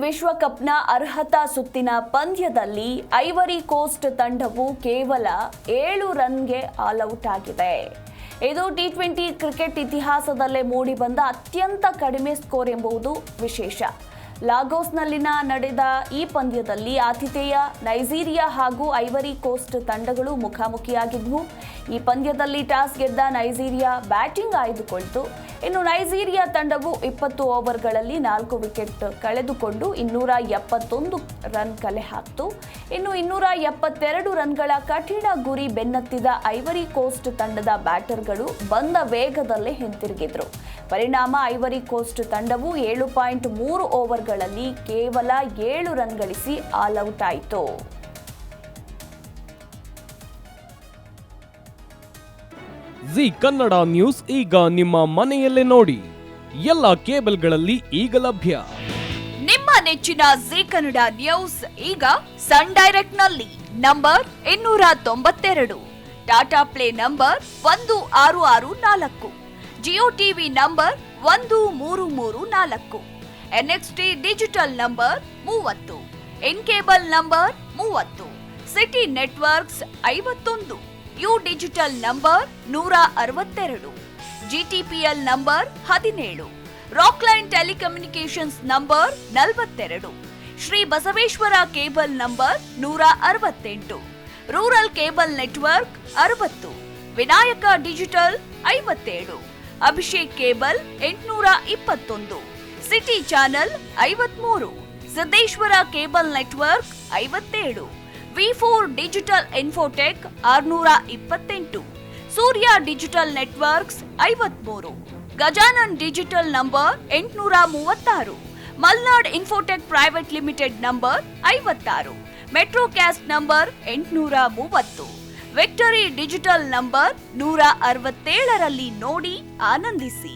ವಿಶ್ವಕಪ್ನ ಅರ್ಹತಾ ಸುತ್ತಿನ ಪಂದ್ಯದಲ್ಲಿ ಐವರಿ ಕೋಸ್ಟ್ ತಂಡವು ಕೇವಲ 7 ರನ್ಗೆ ಆಲ್ಔಟ್ ಆಗಿದೆ. ಇದು ಟಿ20 ಕ್ರಿಕೆಟ್ ಇತಿಹಾಸದಲ್ಲೇ ಮೂಡಿಬಂದ ಅತ್ಯಂತ ಕಡಿಮೆ ಸ್ಕೋರ್ ಎಂಬುದು ವಿಶೇಷ. ಲಾಗೋಸ್ನಲ್ಲಿನ ನಡೆದ ಈ ಪಂದ್ಯದಲ್ಲಿ ಆತಿಥೇಯ ನೈಜೀರಿಯಾ ಹಾಗೂ ಐವರಿ ಕೋಸ್ಟ್ ತಂಡಗಳು ಮುಖಾಮುಖಿಯಾಗಿದ್ವು. ಈ ಪಂದ್ಯದಲ್ಲಿ ಟಾಸ್ ಗೆದ್ದ ನೈಜೀರಿಯಾ ಬ್ಯಾಟಿಂಗ್ ಆಯ್ದುಕೊಳ್ತು. ಇನ್ನು ನೈಜೀರಿಯಾ ತಂಡವು 20 ಓವರ್ಗಳಲ್ಲಿ 4 ವಿಕೆಟ್ ಕಳೆದುಕೊಂಡು 271 ರನ್ ಕಲೆ ಹಾಕಿತು. ಇನ್ನು 272 ರನ್ಗಳ ಕಠಿಣ ಗುರಿ ಬೆನ್ನತ್ತಿದ ಐವರಿ ಕೋಸ್ಟ್ ತಂಡದ ಬ್ಯಾಟರ್ಗಳು ಬಂದ ವೇಗದಲ್ಲೇ ಹಿಂತಿರುಗಿದ್ರು. ಪರಿಣಾಮ ಐವರಿ ಕೋಸ್ಟ್ ತಂಡವು 7.3 ಓವರ್ಗಳಲ್ಲಿ ಕೇವಲ 7 ರನ್ ಗಳಿಸಿ ಆಲ್ಔಟ್ ಆಯಿತು. ಜಿ ಕನ್ನಡ ನ್ಯೂಸ್ ಈಗ ನಿಮ್ಮ ಮನೆಯಲ್ಲೇ ನೋಡಿ. ಎಲ್ಲ ಕೇಬಲ್ಗಳಲ್ಲಿ ಈಗ ಲಭ್ಯ. ನಿಮ್ಮ ನೆಚ್ಚಿನ ಜಿ ಕನ್ನಡ ನ್ಯೂಸ್ ಈಗ ಸನ್ ಡೈರೆಕ್ಟ್ ನಲ್ಲಿ number 292, Tata Play number 1664, Jio TV number 1334, NXT digital number 30, In cable number 30, city networks 51, U digital number 162, GTPL number 17, Rockline telecommunications number 42, Shri Basaveshwara cable number 168, rural cable network 60, Vinayaka digital 57, Abhishek cable 821, city channel 53, Siddeshwara cable network 57, ವಿ4 digital infotech 628, Surya digital networks 53, Gajanan digital number 836, Malnad infotech private limited number 56, Metrocast number 830, Victory digital number 167ರಲ್ಲಿ ನೋಡಿ ಆನಂದಿಸಿ.